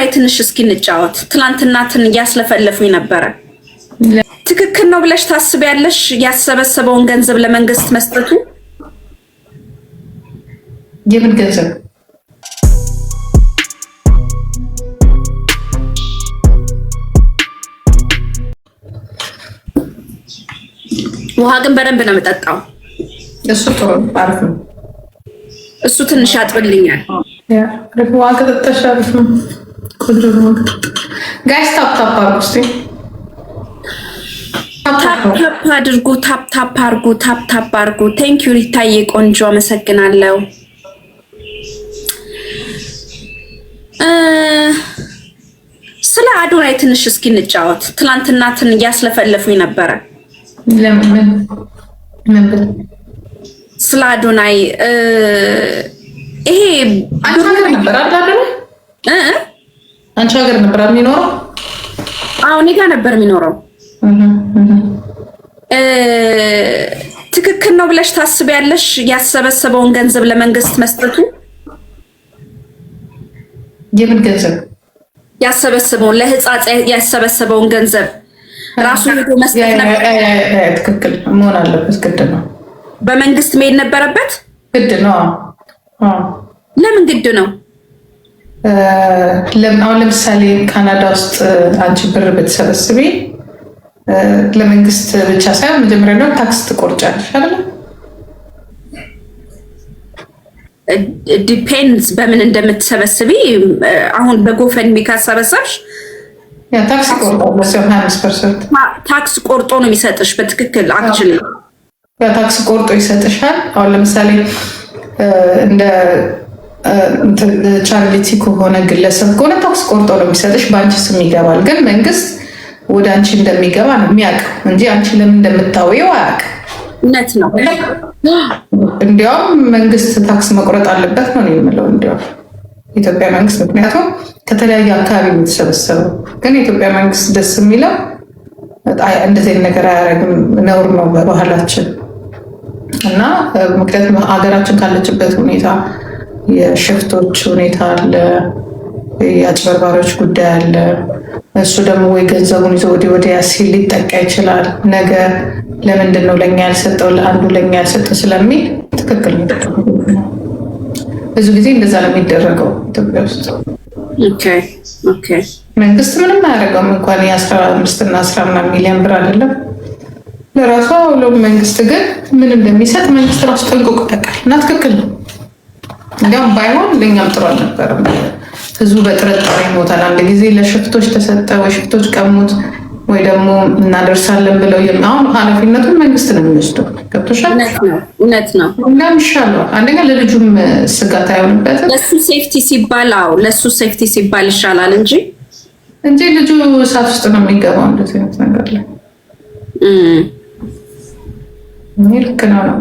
አዶናይ ትንሽ እስኪ እንጫወት። ትላንትናትን እያስለፈለፉኝ ነበረ። ትክክል ነው ብለሽ ታስቢያለሽ? ያሰበሰበውን ገንዘብ ለመንግስት መስጠቱ የምን ገንዘብ? ውሃ ግን በደንብ ነው የምጠጣው። እሱ ጥሩ አሪፍ ነው። እሱ ትንሽ ያጥብልኛል። ውሃ ከጠጣሽ አሪፍ ነው። ቆንጆ ነው። ጋይስ ታፕ ታፕ አድርጉ እስኪ። ታፕ አድርጉ፣ ታፕ ታፕ አድርጉ፣ ታፕ ታፕ አድርጉ። ቴንክ ዩ ሪታዬ ቆንጆ አመሰግናለሁ። ስለ አዶናይ ትንሽ እስኪ እንጫወት። ትላንትናትን እያስለፈለፉኝ ነበረ። ለምን ስለ አዶናይ ይሄ አንቺ ሀገር ነበር አይደል? አንቺ ሀገር ነበር የሚኖረው? አዎ እኔ ጋር ነበር የሚኖረው። ትክክል ነው ብለሽ ታስቢያለሽ? ያሰበሰበውን ገንዘብ ለመንግስት መስጠቱ የምን ገንዘብ? ያሰበሰበውን ለህፃጽ ያሰበሰበውን ገንዘብ ራሱ ሄዶ መስጠት ነበር። ትክክል መሆን አለበት። ግድ ነው። በመንግስት መሄድ ነበረበት። ግድ ነው። ለምን ግድ ነው? አሁን ለምሳሌ ካናዳ ውስጥ አንቺ ብር ብትሰበስቢ ለመንግስት ብቻ ሳይሆን መጀመሪያ ነው ታክስ ትቆርጫለሽ አይደል? ዲፔንድስ በምን እንደምትሰበስቢ። አሁን በጎፈንድሚ ካሰበሰብሽ ታክስ ቆርጦ 25% ታክስ ቆርጦ ነው የሚሰጥሽ። በትክክል አክቹሊ ታክስ ቆርጦ ይሰጥሻል። አሁን ለምሳሌ እንደ ቻሪቲ ከሆነ ግለሰብ ከሆነ ታክስ ቆርጦ ነው የሚሰጥሽ፣ በአንቺ ስም ይገባል። ግን መንግስት ወደ አንቺ እንደሚገባ ነው የሚያውቀው እንጂ አንቺ ለምን እንደምታወየው አያውቅም። እውነት ነው። እንዲያውም መንግስት ታክስ መቁረጥ አለበት ነው የምለው። እንዲያውም የኢትዮጵያ መንግስት፣ ምክንያቱም ከተለያየ አካባቢ የተሰበሰበው። ግን የኢትዮጵያ መንግስት ደስ የሚለው እንደዚህ ነገር አያደርግም፣ ነውር ነው በባህላችን እና ምክንያቱም ሀገራችን ካለችበት ሁኔታ የሽፍቶች ሁኔታ አለ፣ የአጭበርባሪዎች ጉዳይ አለ። እሱ ደግሞ ወይ ገንዘቡን ይዞ ወዲያ ሲል ሊጠቃ ይችላል። ነገ ለምንድን ነው ለእኛ ያልሰጠው ለአንዱ ለእኛ ያልሰጠው ስለሚል ትክክል ነው። ብዙ ጊዜ እንደዛ ነው የሚደረገው ኢትዮጵያ ውስጥ። መንግስት ምንም አያደርገውም። እንኳን የ15 እና 10 ሚሊዮን ብር አይደለም ለራሷ ሁሉም። መንግስት ግን ምን እንደሚሰጥ መንግስት ራሱ ጠንቅቆ ያውቃል እና ትክክል ነው። እንዲያውም ባይሆን ለእኛም ጥሩ አልነበረም። ህዝቡ በጥርጣሬ ይሞታል። አንድ ጊዜ ለሽፍቶች ተሰጠ፣ ወይ ሽፍቶች ቀሙት፣ ወይ ደግሞ እናደርሳለን ብለው አሁን ኃላፊነቱን መንግስት ነው የሚወስደው። ገብቶሻል? እውነት ነው። እናም ይሻለዋል። አንደኛ ለልጁም ስጋት አይሆንበትም። ለሱ ሴፍቲ ሲባል ለሱ ሴፍቲ ሲባል ይሻላል እንጂ ልጁ እሳት ውስጥ ነው የሚገባው እንደዚህ አይነት ነገር ላይ። ልክ ነው ነው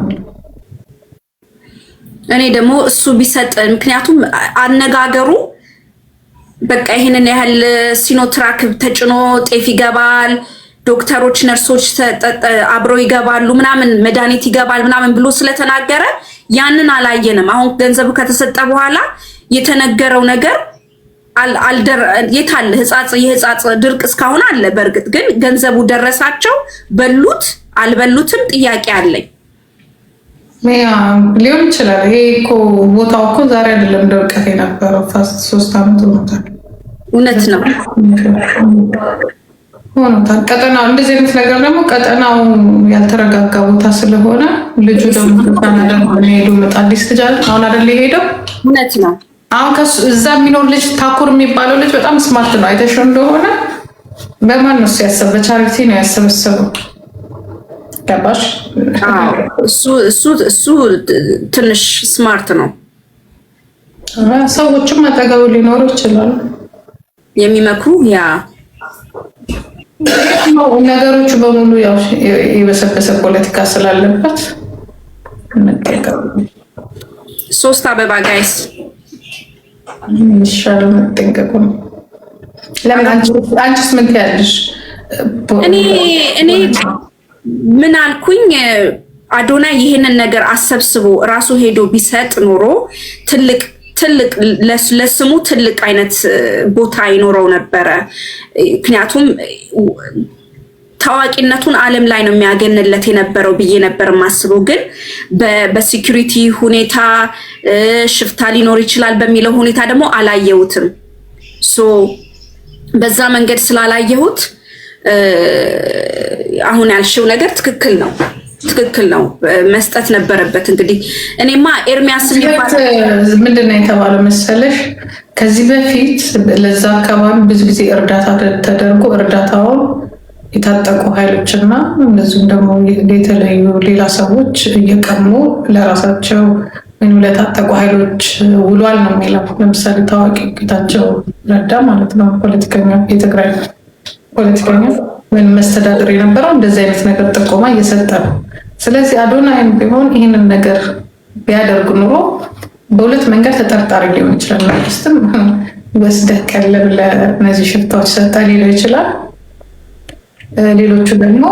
እኔ ደግሞ እሱ ቢሰጥ፣ ምክንያቱም አነጋገሩ በቃ ይሄንን ያህል ሲኖትራክ ተጭኖ ጤፍ ይገባል፣ ዶክተሮች ነርሶች አብረው ይገባሉ፣ ምናምን መድኃኒት ይገባል ምናምን ብሎ ስለተናገረ ያንን አላየንም። አሁን ገንዘቡ ከተሰጠ በኋላ የተነገረው ነገር የታለ? የህፃጽ ድርቅ እስካሁን አለ። በእርግጥ ግን ገንዘቡ ደረሳቸው? በሉት አልበሉትም? ጥያቄ አለኝ። ሊሆን ይችላል። ይሄ እኮ ቦታው እኮ ዛሬ አይደለም ድርቀት የነበረው፣ ፋስት 3 ዓመት ሆኖታል። እውነት ነው ሆኖታል። ቀጠናው እንደዚህ አይነት ነገር ደግሞ ቀጠናው ያልተረጋጋ ቦታ ስለሆነ ልጁ ደግሞ ካናዳ ሄዶ መጣ። አዲስ ልጅ አሁን አይደል የሄደው? እውነት ነው። አሁን እዛ የሚኖር ልጅ ታኩር የሚባለው ልጅ በጣም ስማርት ነው። አይተሽው እንደሆነ በማን ነው ያሰበ? በቻሪቲ ነው ያሰበሰበው። ገባሽ? እሱ ትንሽ ስማርት ነው። ሰዎችም አጠገቡ ሊኖሩ ይችላሉ የሚመክሩ። ያ ነገሮቹ በሙሉ ያው የበሰበሰ ፖለቲካ ስላለበት 3 አበባ ጋይስ ይሻላል መጠንቀቁ ነው። ለምን አንቺስ ምን ትያለሽ? እኔ ምን አልኩኝ? አዶናይ ይህንን ነገር አሰብስቦ ራሱ ሄዶ ቢሰጥ ኖሮ ትልቅ ትልቅ ለስሙ ትልቅ አይነት ቦታ ይኖረው ነበረ። ምክንያቱም ታዋቂነቱን ዓለም ላይ ነው የሚያገንለት የነበረው ብዬ ነበር የማስበው። ግን በሴኩሪቲ ሁኔታ ሽፍታ ሊኖር ይችላል በሚለው ሁኔታ ደግሞ አላየሁትም። በዛ መንገድ ስላላየሁት አሁን ያልሽው ነገር ትክክል ነው መስጠት ነበረበት። እንግዲህ እኔማ ኤርሚያስ ምንድን ነው የተባለው መሰለሽ? ከዚህ በፊት ለዛ አካባቢ ብዙ ጊዜ እርዳታ ተደርጎ እርዳታውን የታጠቁ ኃይሎችና እንደዚሁም ደግሞ የተለያዩ ሌላ ሰዎች እየቀሙ ለራሳቸው ወይም ለታጠቁ ኃይሎች ውሏል ነው የሚለው። ለምሳሌ ታዋቂ ጌታቸው ረዳ ማለት ነው ፖለቲከኛ፣ የትግራይ ፖለቲከኛ ወይም መስተዳድር የነበረው እንደዚህ አይነት ነገር ጥቆማ እየሰጠ ነው። ስለዚህ አዶናይም ቢሆን ይህንን ነገር ቢያደርግ ኑሮ በሁለት መንገድ ተጠርጣሪ ሊሆን ይችላል። መንግስትም ወስደህ ቀለብ ለእነዚህ ሽፍታዎች ሰጠ ሊለው ይችላል። ሌሎቹ ደግሞ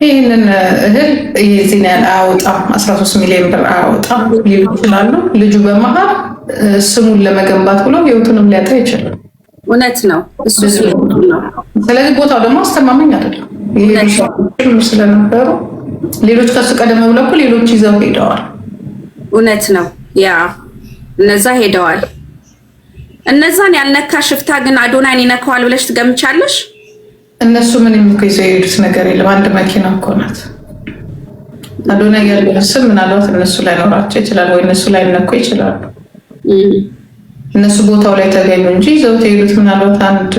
ይህንን እህል የዚህን ያህል አያወጣም፣ 13 ሚሊዮን ብር አያወጣም ሊሉ ይችላሉ። ልጁ በመሀል ስሙን ለመገንባት ብሎ ህይወቱንም ሊያጣ ይችላል። እውነት ነው እሱ ነው። ስለዚህ ቦታው ደግሞ አስተማማኝ አይደለም ስለነበሩ ሌሎች ከሱ ቀደም ብለው እኮ ሌሎች ይዘው ሄደዋል። እውነት ነው። ያ እነዛ ሄደዋል። እነዛን ያልነካ ሽፍታ ግን አዶናይን ይነካዋል ብለሽ ትገምቻለሽ? እነሱ ምንም እኮ ይዘው የሄዱት ነገር የለም። አንድ መኪና እኮ ናት። አዶናይ ያለው ስም ምናልባት እነሱ ላይ ኖራቸው ይችላል፣ ወይ እነሱ ላይ ነኩ ይችላሉ። እነሱ ቦታው ላይ ተገኙ እንጂ ይዘውት የሄዱት ምናልባት አንድ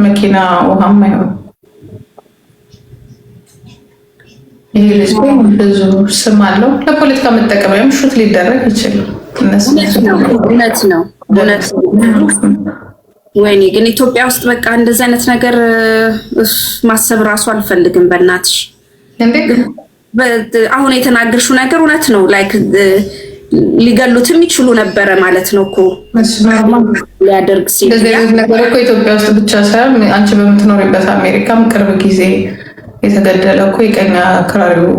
መኪና ውሃም አይሆን። ይህ ልጅ ብዙ ስም አለው። ለፖለቲካ መጠቀሚያም ሹት ሊደረግ ይችላል። እውነት ነው። ወይኔ ግን ኢትዮጵያ ውስጥ በቃ እንደዚህ አይነት ነገር ማሰብ ራሱ አልፈልግም። በእናትሽ አሁን የተናገርሽው ነገር እውነት ነው። ላይክ ሊገሉትም ይችሉ ነበረ ማለት ነው እኮ ሊያደርግ ሲል ነገር እኮ ኢትዮጵያ ውስጥ ብቻ ሳይሆን አንቺ በምትኖሪበት አሜሪካም ቅርብ ጊዜ የተገደለ እኮ የቀኝ አክራሪው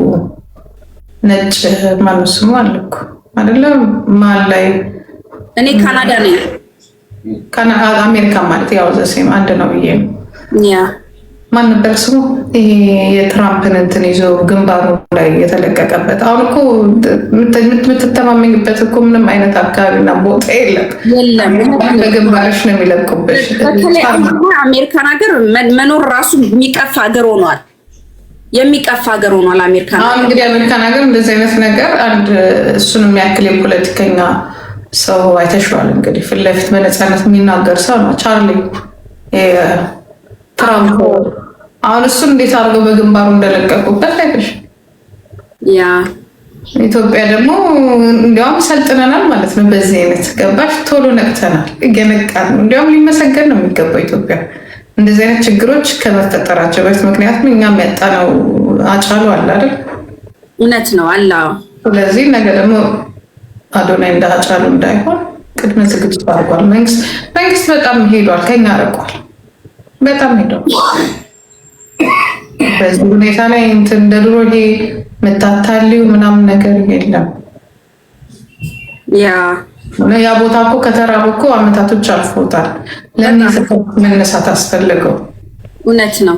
ነጭ ማነው ስሙ አለ እኮ አይደለም መሀል ላይ እኔ ካናዳ ነኝ አሜሪካ ማለት ያው ዘሴም አንድ ነው ብዬ ያ ማን ነበር ስሙ? ይሄ የትራምፕን እንትን ይዞ ግንባሩ ላይ የተለቀቀበት። አሁን እኮ የምትተማመኝበት እኮ ምንም አይነት አካባቢና ቦታ የለም። በግንባርሽ ነው የሚለቁብሽ። በተለይ አሜሪካን ሀገር መኖር ራሱ የሚቀፍ ሀገር ሆኗል። አሜሪካን አሁን እንግዲህ አሜሪካን ሀገር እንደዚህ አይነት ነገር አንድ እሱን የሚያክል የፖለቲከኛ ሰው አይተሽዋል። እንግዲህ ፊት ለፊት በነፃነት የሚናገር ሰው ነው ቻርሊ ትራምፕ። አሁን እሱን እንዴት አድርገው በግንባሩ እንደለቀቁበት አይተሽ። ያ ኢትዮጵያ ደግሞ እንዲያውም ሰልጥነናል ማለት ነው። በዚህ አይነት ገባሽ፣ ቶሎ ነቅተናል፣ እየነቃን ነው። እንዲያውም ሊመሰገን ነው የሚገባው ኢትዮጵያ እንደዚህ አይነት ችግሮች ከመፈጠራቸው በፊት። ምክንያቱም እኛም ያጣነው አጫሉ አለ አይደል? እውነት ነው አላ። ስለዚህ ነገ ደግሞ አዶናይ እንደ አጫሉ እንዳይሆን ቅድመ ዝግጅት አድርጓል መንግስት። በጣም ሄዷል፣ ከኛ ርቋል፣ በጣም ሄዷል። በዚህ ሁኔታ ላይ እንትን እንደ ድሮ ይሄ መታታሊው ምናምን ነገር የለም። ያ ቦታ እኮ ከተራበ እኮ አመታቶች አልፎታል። ለምን መነሳት አስፈለገው? እውነት ነው።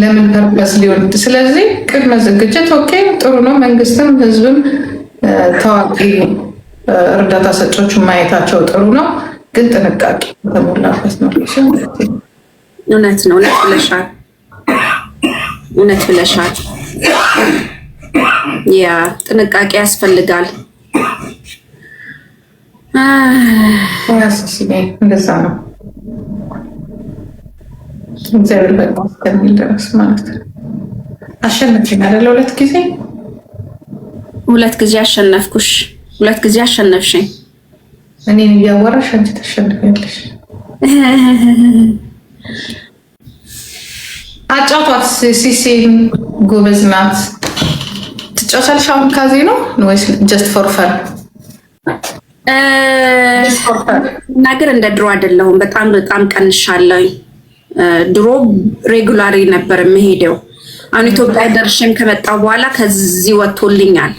ለምን ፐርፐስ ሊሆን? ስለዚህ ቅድመ ዝግጅት ኦኬ፣ ጥሩ ነው። መንግስትም ህዝብም ታዋቂ እርዳታ ሰጪዎች ማየታቸው ጥሩ ነው፣ ግን ጥንቃቄ የተሞላበት ነው። እውነት ነው። እውነት ብለሻል። ያ ጥንቃቄ ያስፈልጋል። እንደዛ ነው። እግዚአብሔር በቃ እስከሚል ድረስ ማለት ነው። አሸነፍሽኝ አይደለ? 2 ጊዜ አሸነፍኩሽ። 2 ጊዜ አሸነፍሽኝ። እኔን እያወራሽ አንቺ ተሸንፊያለሽ። አጫውቷት። ሲሴን ጎበዝ ናት። ትጫወቻለሽ አሁን ካዜ ነው ወይስ ጀስት ፎር ፈን? ነገር እንደ ድሮ አይደለሁም። በጣም ቀንሻለሁ። ድሮ ሬጉላሪ ነበር የምሄደው። አሁን ኢትዮጵያ ደርሼም ከመጣሁ በኋላ ከዚህ ወጥቶልኛል።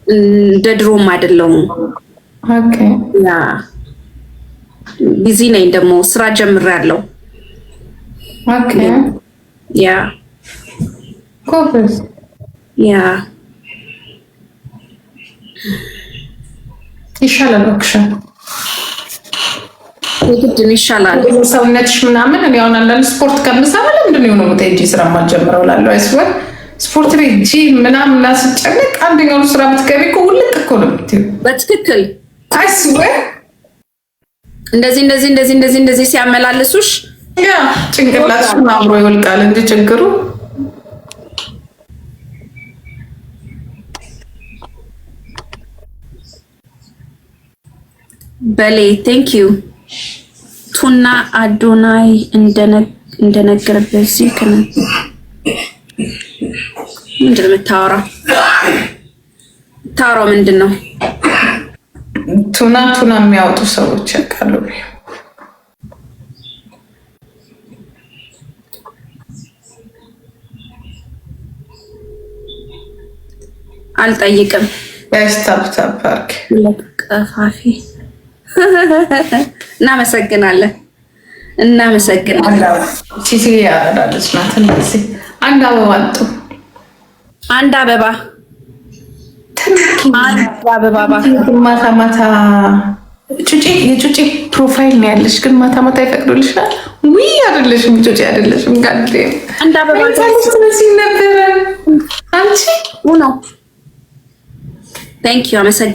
እንደ ድሮም አይደለሁም። ኦኬ ያ ቢዚ ነኝ፣ ደግሞ ስራ ጀምሬያለሁ። ኦኬ ያ ኮርስ ያ ይሻላል። ኦክሽ የግድን ይሻላል ሰውነትሽ ምናምን። እኔ አሁን አንዳንድ ስፖርት ከምሰራ ለምንድን ነው የሆነው ቴጂ ስራ ማልጀምረው እላለሁ። አይስወር ስፖርት ቤት ጂም ምናምን ላስጨንቅ አንደኛው ስራ ብትገቢ እኮ ውልቅ እኮ ነው የምትይው። በትክክል አይስወር እንደዚህ ሲያመላልሱሽ ያ ጭንቅላትሽ አብሮ ይወልቃል እንጂ ችግሩ በሌ ቴንክ ዩ ቱና አዶናይ እንደነገረበት እዚህ ከነ ምንድን ነው የምታወራው? ምንድን ነው? ቱና የሚያወጡ ሰዎች ያውቃሉ። አልጠይቅም። ያስታብታባርክ ለቀፋፊ እናመሰግናለን። ሲሲ ያረዳለች ናት። እንደዚህ አንድ አበባ አንጡ። አንድ አበባ ማታ የጩጬ ፕሮፋይል ነው ያለሽ፣ ግን ማታ ይፈቅዱልሻል? ውይ አይደለሽም፣ ጩጬ አይደለሽም። ጋዴ አንድ አበባ ስለዚህ ነበረ አንቺ ነው። ቴንክ ዩ አመሰግናለሁ።